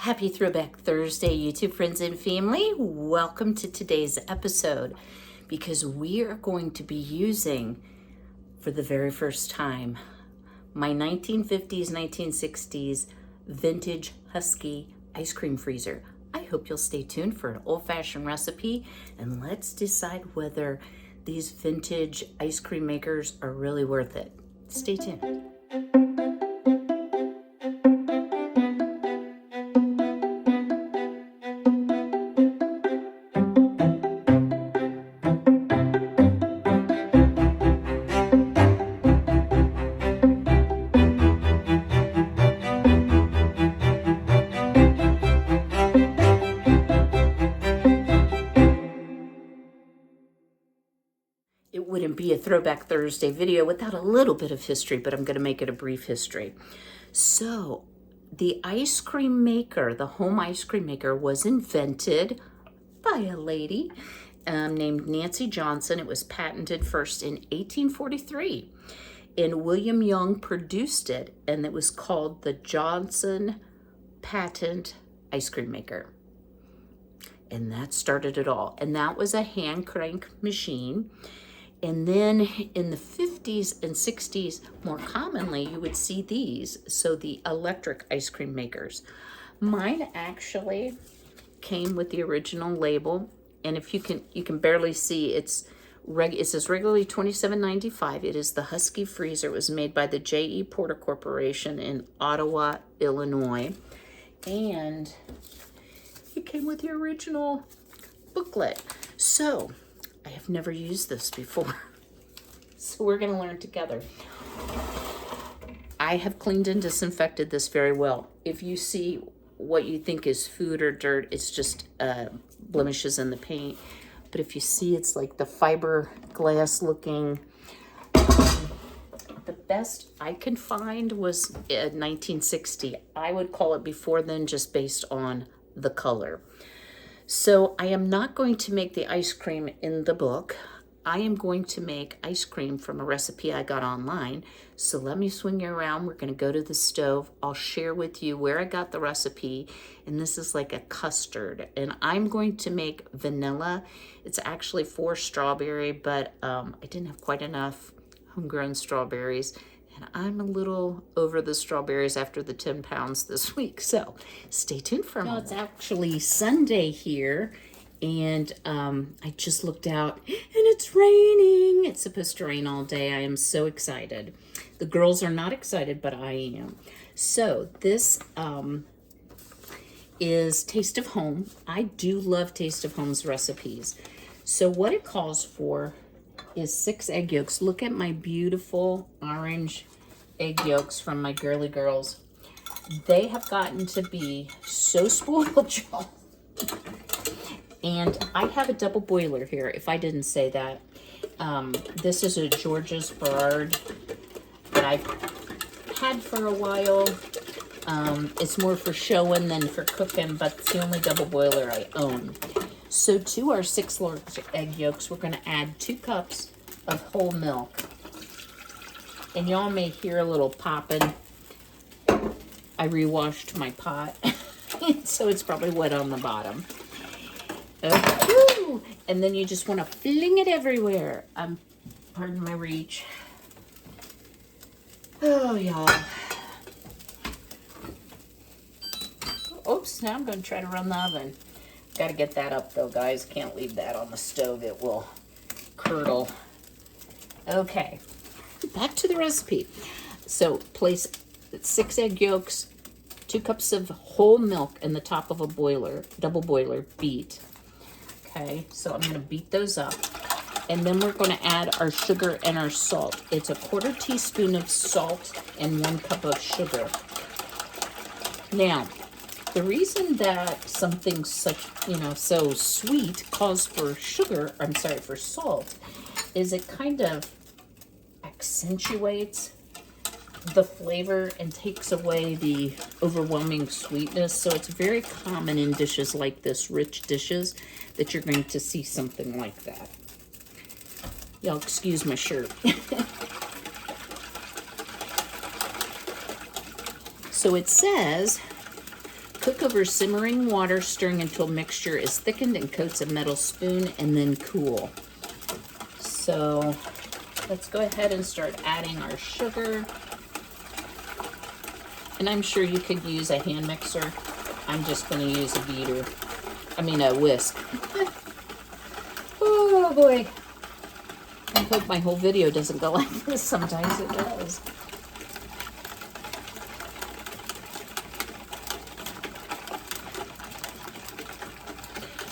Happy Throwback Thursday, YouTube friends and family. Welcome to today's episode because we are going to be using, for the very first time, my 1950s, 1960s vintage Husky ice cream freezer. I hope you'll stay tuned for an old-fashioned recipe and let's decide whether these vintage ice cream makers are really worth it. Stay tuned. It wouldn't be a Throwback Thursday video without a little bit of history, but I'm going to make it a brief history. So, the ice cream maker, the home ice cream maker, was invented by a lady named Nancy Johnson. It was patented first in 1843, and William Young produced it, and it was called the Johnson Patent Ice Cream Maker. And that started it all. And that was a hand crank machine. And then in the 50s and 60s, more commonly, you would see these. So the electric ice cream makers. Mine actually came with the original label. And if you can barely see, it says regularly $27.95. It is the Husky Freezer. It was made by the J.E. Porter Corporation in Ottawa, Illinois. And it came with the original booklet. So I have never used this before, so we're going to learn together. I have cleaned and disinfected this very well. If you see what you think is food or dirt, it's just blemishes in the paint. But if you see, it's like the fiberglass looking. The best I can find was 1960. I would call it before then, just based on the color. So I am not going to make the ice cream in the book. I am going to make ice cream from a recipe I got online. So let me swing you around. We're going to go to the stove. I'll share with you where I got the recipe. And this is like a custard. And I'm going to make vanilla. It's actually for strawberry, but I didn't have quite enough homegrown strawberries. And I'm a little over the strawberries after the 10 pounds this week. So stay tuned for a moment. It's actually Sunday here. And I just looked out and it's raining. It's supposed to rain all day. I am so excited. The girls are not excited, but I am. So this is Taste of Home. I do love Taste of Home's recipes. So what it calls for is 6 egg yolks. Look at my beautiful orange egg yolks from my girly girls. They have gotten to be so spoiled, y'all. And I have a double boiler here, if I didn't say that. This is a George's Barrard that I've had for a while. It's more for showing than for cooking, but it's the only double boiler I own. So to our 6 large egg yolks, we're going to add 2 cups of whole milk. And y'all may hear a little popping. I rewashed my pot, so it's probably wet on the bottom. Okay. And then you just want to fling it everywhere. Pardon my reach. Oh, y'all. Oops, now I'm going to try to run the oven. Got to get that up though, guys. Can't leave that on the stove. It will curdle. Okay, back to the recipe. So place 6 egg yolks, 2 cups of whole milk in the top of a boiler, double boiler, beat. Okay, so I'm going to beat those up. And then we're going to add our sugar and our salt. It's a 1/4 teaspoon of salt and 1 cup of sugar. Now, the reason that something such, so sweet calls for for salt, is it kind of accentuates the flavor and takes away the overwhelming sweetness. So it's very common in dishes like this, rich dishes, that you're going to see something like that. Y'all excuse my shirt. So it says Cook over simmering water, stirring until mixture is thickened and coats a metal spoon, and then cool. So let's go ahead and start adding our sugar. And I'm sure you could use a hand mixer. I'm just going to use a beater. I mean a whisk. Oh boy. I hope my whole video doesn't go like this. Sometimes it does.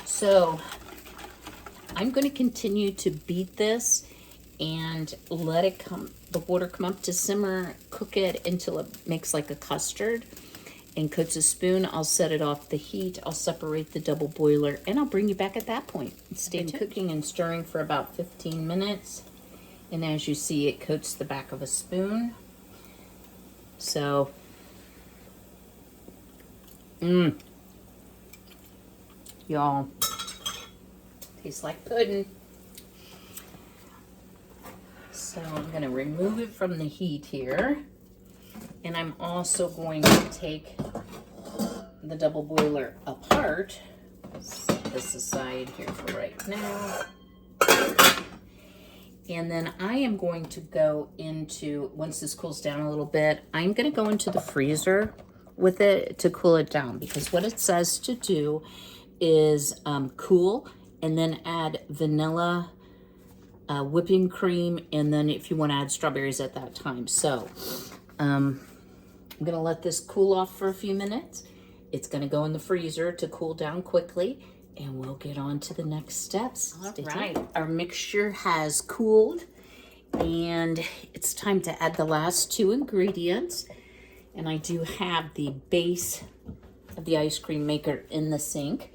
So I'm going to continue to beat this and let it come, the water come up to simmer, cook it until it makes like a custard and coats a spoon. I'll set it off the heat. I'll separate the double boiler and I'll bring you back at that point. Stay cooking and stirring for about 15 minutes. And as you see, it coats the back of a spoon. So, y'all, tastes like pudding. So I'm going to remove it from the heat here. And I'm also going to take the double boiler apart. Set this aside here for right now. And then I am going to go into, once this cools down a little bit, I'm going to go into the freezer with it to cool it down. Because what it says to do is cool and then add vanilla, whipping cream, and then if you want to add strawberries at that time. So I'm going to let this cool off for a few minutes. It's going to go in the freezer to cool down quickly, and we'll get on to the next steps. All right, our mixture has cooled, and it's time to add the last two ingredients. And I do have the base of the ice cream maker in the sink.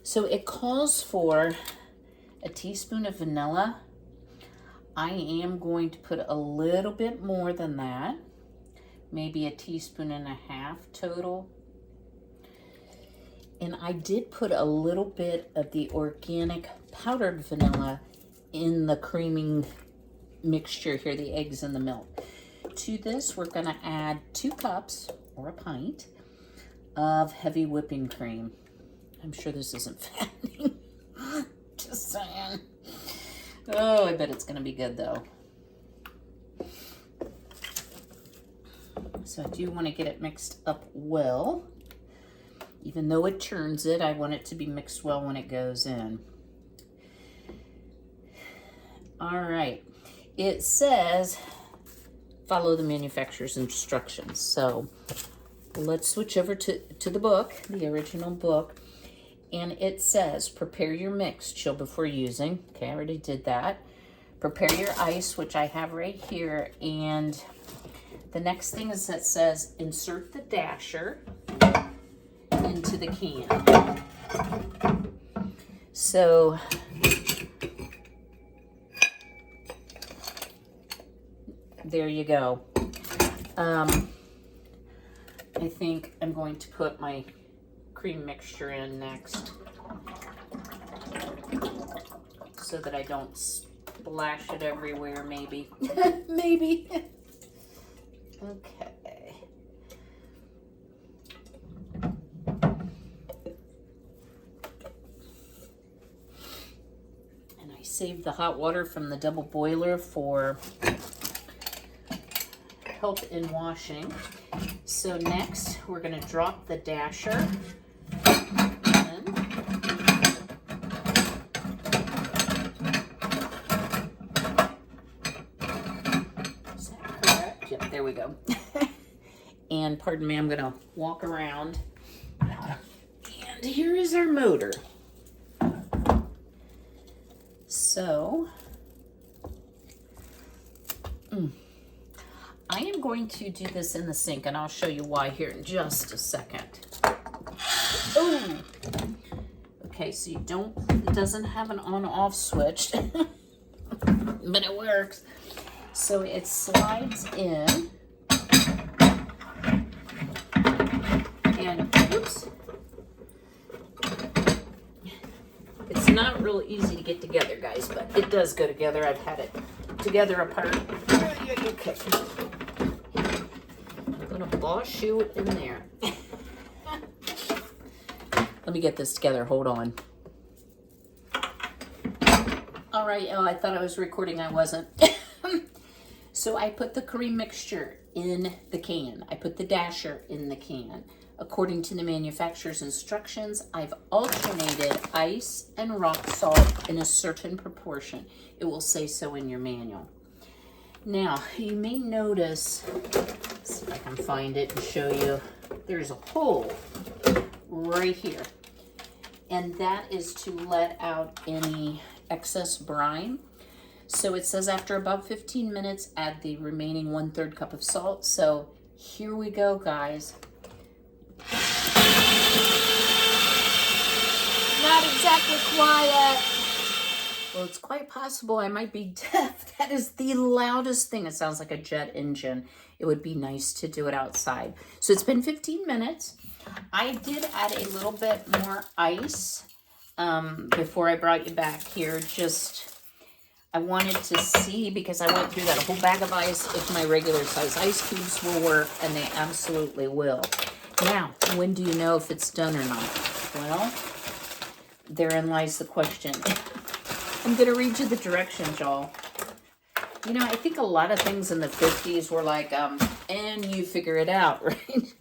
So it calls for a teaspoon of vanilla. I am going to put a little bit more than that, maybe a teaspoon and a half total. And I did put a little bit of the organic powdered vanilla in the creaming mixture here, the eggs and the milk. To this, we're going to add 2 cups or a pint of heavy whipping cream. I'm sure this isn't fattening. Just saying. Oh, I bet it's going to be good, though. So I do want to get it mixed up well. Even though it churns it, I want it to be mixed well when it goes in. All right. It says, follow the manufacturer's instructions. So let's switch over to the book, the original book. And it says, prepare your mix, chill before using. Okay, I already did that. Prepare your ice, which I have right here. And the next thing is that says, insert the dasher into the can. So, there you go. I think I'm going to put my cream mixture in next so that I don't splash it everywhere, maybe. Maybe. Okay. And I saved the hot water from the double boiler for help in washing. So next, we're going to drop the dasher in. Is that correct? Yep, there we go. And pardon me, I'm going to walk around. And here is our motor. So, I am going to do this in the sink, and I'll show you why here in just a second. Oh, okay, so it doesn't have an on-off switch, but it works. So it slides in, and oops, it's not real easy to get together, guys, but it does go together. I've had it together apart. Okay. I'm gonna ball shoe it in there. Let me get this together. Hold on. All right, oh, I thought I was recording. I wasn't. So I put the cream mixture in the can. I put the dasher in the can. According to the manufacturer's instructions, I've alternated ice and rock salt in a certain proportion. It will say so in your manual. Now, you may notice, let's see if I can find it and show you, there's a hole right here. And that is to let out any excess brine. So it says after about 15 minutes, add the remaining 1/3 cup of salt. So here we go, guys. Not exactly quiet. Well, it's quite possible I might be deaf. That is the loudest thing. It sounds like a jet engine. It would be nice to do it outside. So it's been 15 minutes. I did add a little bit more ice before I brought you back here. Just, I wanted to see, because I went through that whole bag of ice, if my regular size ice cubes will work, and they absolutely will. Now, when do you know if it's done or not? Well, therein lies the question. I'm going to read you the directions, y'all. You know, I think a lot of things in the 50s were like, and you figure it out, right?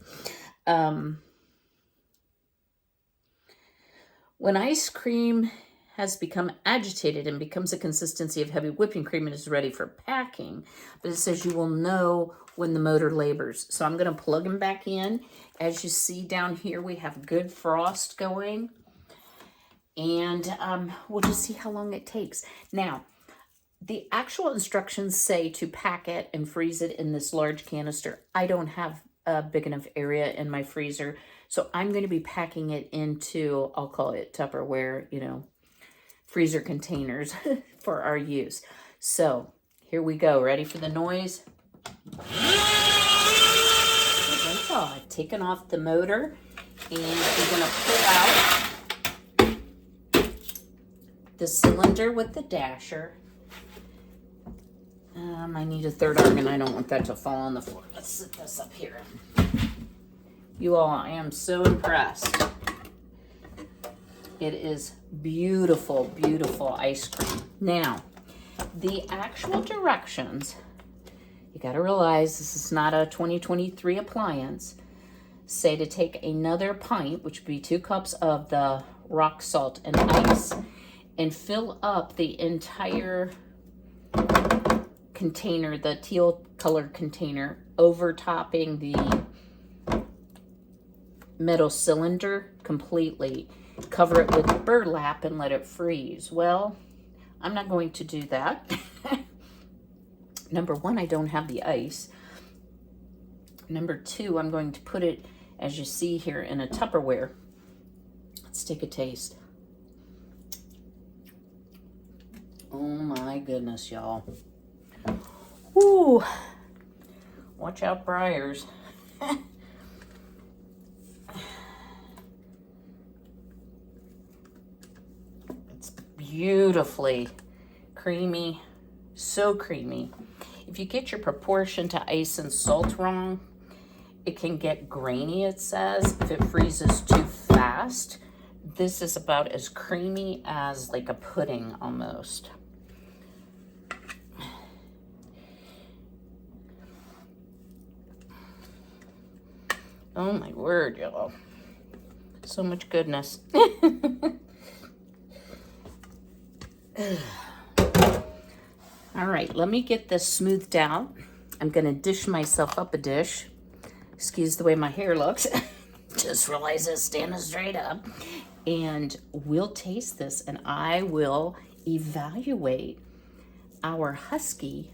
When ice cream has become agitated and becomes a consistency of heavy whipping cream and is ready for packing, but it says you will know when the motor labors. So I'm going to plug them back in. As you see down here, we have good frost going. And we'll just see how long it takes. Now, the actual instructions say to pack it and freeze it in this large canister. I don't have a big enough area in my freezer, so I'm going to be packing it into, I'll call it Tupperware, you know, freezer containers for our use. So here we go. Ready for the noise? That's all. I've taken off the motor, and we're going to pull out the cylinder with the dasher. I need a third arm, and I don't want that to fall on the floor. Let's set this up here. You all, I am so impressed. It is beautiful, beautiful ice cream. Now, the actual directions, you got to realize this is not a 2023 appliance, say to take another pint, which would be 2 cups of the rock salt and ice, and fill up the entire container, the teal colored container, overtopping the metal cylinder completely. Cover it with burlap and let it freeze. Well, I'm not going to do that. Number one, I don't have the ice. Number two, I'm going to put it, as you see here, in a Tupperware. Let's take a taste. Oh my goodness, y'all. Woo! Watch out, briars. It's beautifully creamy, so creamy. If you get your proportion to ice and salt wrong, it can get grainy, it says, if it freezes too fast. This is about as creamy as like a pudding almost. Oh my word, y'all. So much goodness. All right, let me get this smoothed out. I'm gonna dish myself up a dish. Excuse the way my hair looks. Just realized it's standing straight up. And we'll taste this, and I will evaluate our Husky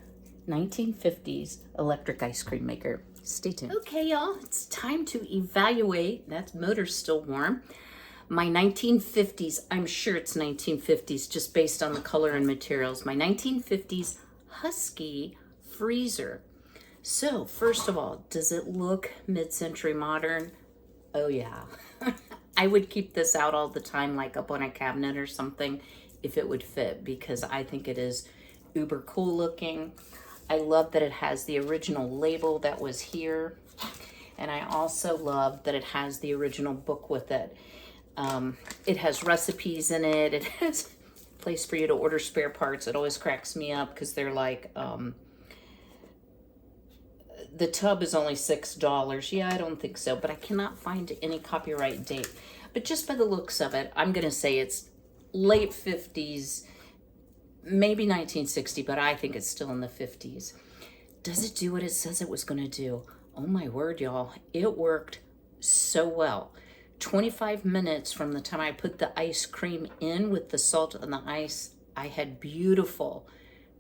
1950s electric ice cream maker. Stay tuned. Okay, y'all, it's time to evaluate. That motor's still warm. My 1950s, I'm sure it's 1950s just based on the color and materials. My 1950s Husky Freezer. So, first of all, does it look mid-century modern? Oh, yeah. I would keep this out all the time, like up on a cabinet or something, if it would fit, because I think it is uber cool looking. I love that it has the original label that was here. And I also love that it has the original book with it. It has recipes in it. It has a place for you to order spare parts. It always cracks me up because they're like, the tub is only $6. Yeah, I don't think so, but I cannot find any copyright date. But just by the looks of it, I'm going to say it's late 50s, maybe 1960, but I think it's still in the 50s. Does it do what it says it was going to do? Oh my word, y'all. It worked so well. 25 minutes from the time I put the ice cream in with the salt and the ice, I had beautiful,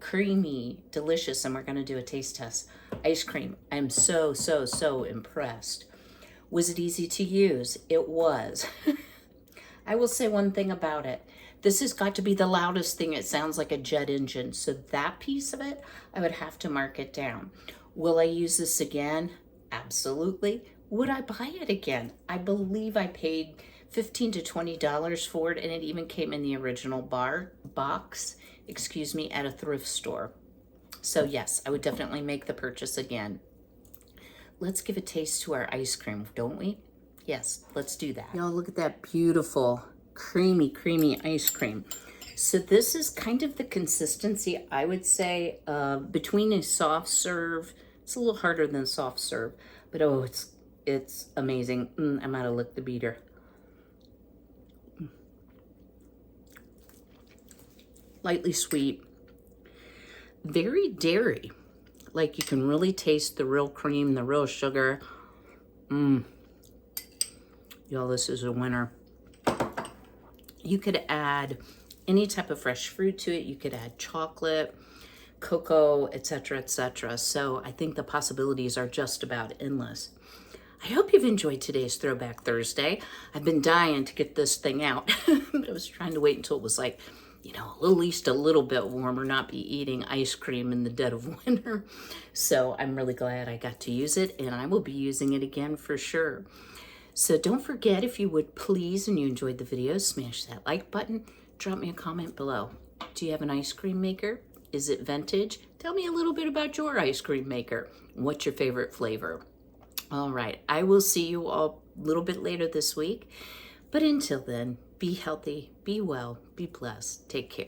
creamy, delicious, and we're going to do a taste test, ice cream. I'm so, so, so impressed. Was it easy to use? It was. I will say one thing about it. This has got to be the loudest thing. It sounds like a jet engine. So that piece of it, I would have to mark it down. Will I use this again? Absolutely. Would I buy it again? I believe I paid $15 to $20 for it, and it even came in the original box, at a thrift store. So yes, I would definitely make the purchase again. Let's give a taste to our ice cream, don't we? Yes, let's do that. Y'all, look at that beautiful, creamy, creamy ice cream. So this is kind of the consistency, I would say, between a soft serve. It's a little harder than soft serve, but oh, it's amazing. I'm out to lick the beater. Lightly sweet, very dairy. Like you can really taste the real cream, the real sugar. Y'all, this is a winner. You could add any type of fresh fruit to it. You could add chocolate, cocoa, etc., etc. So I think the possibilities are just about endless. I hope you've enjoyed today's Throwback Thursday. I've been dying to get this thing out, but I was trying to wait until it was like, you know, at least a little bit warmer, not be eating ice cream in the dead of winter. So I'm really glad I got to use it, and I will be using it again for sure. So don't forget, if you would please, and you enjoyed the video, smash that like button. Drop me a comment below. Do you have an ice cream maker? Is it vintage? Tell me a little bit about your ice cream maker. What's your favorite flavor? All right, I will see you all a little bit later this week. But until then, be healthy, be well, be blessed. Take care.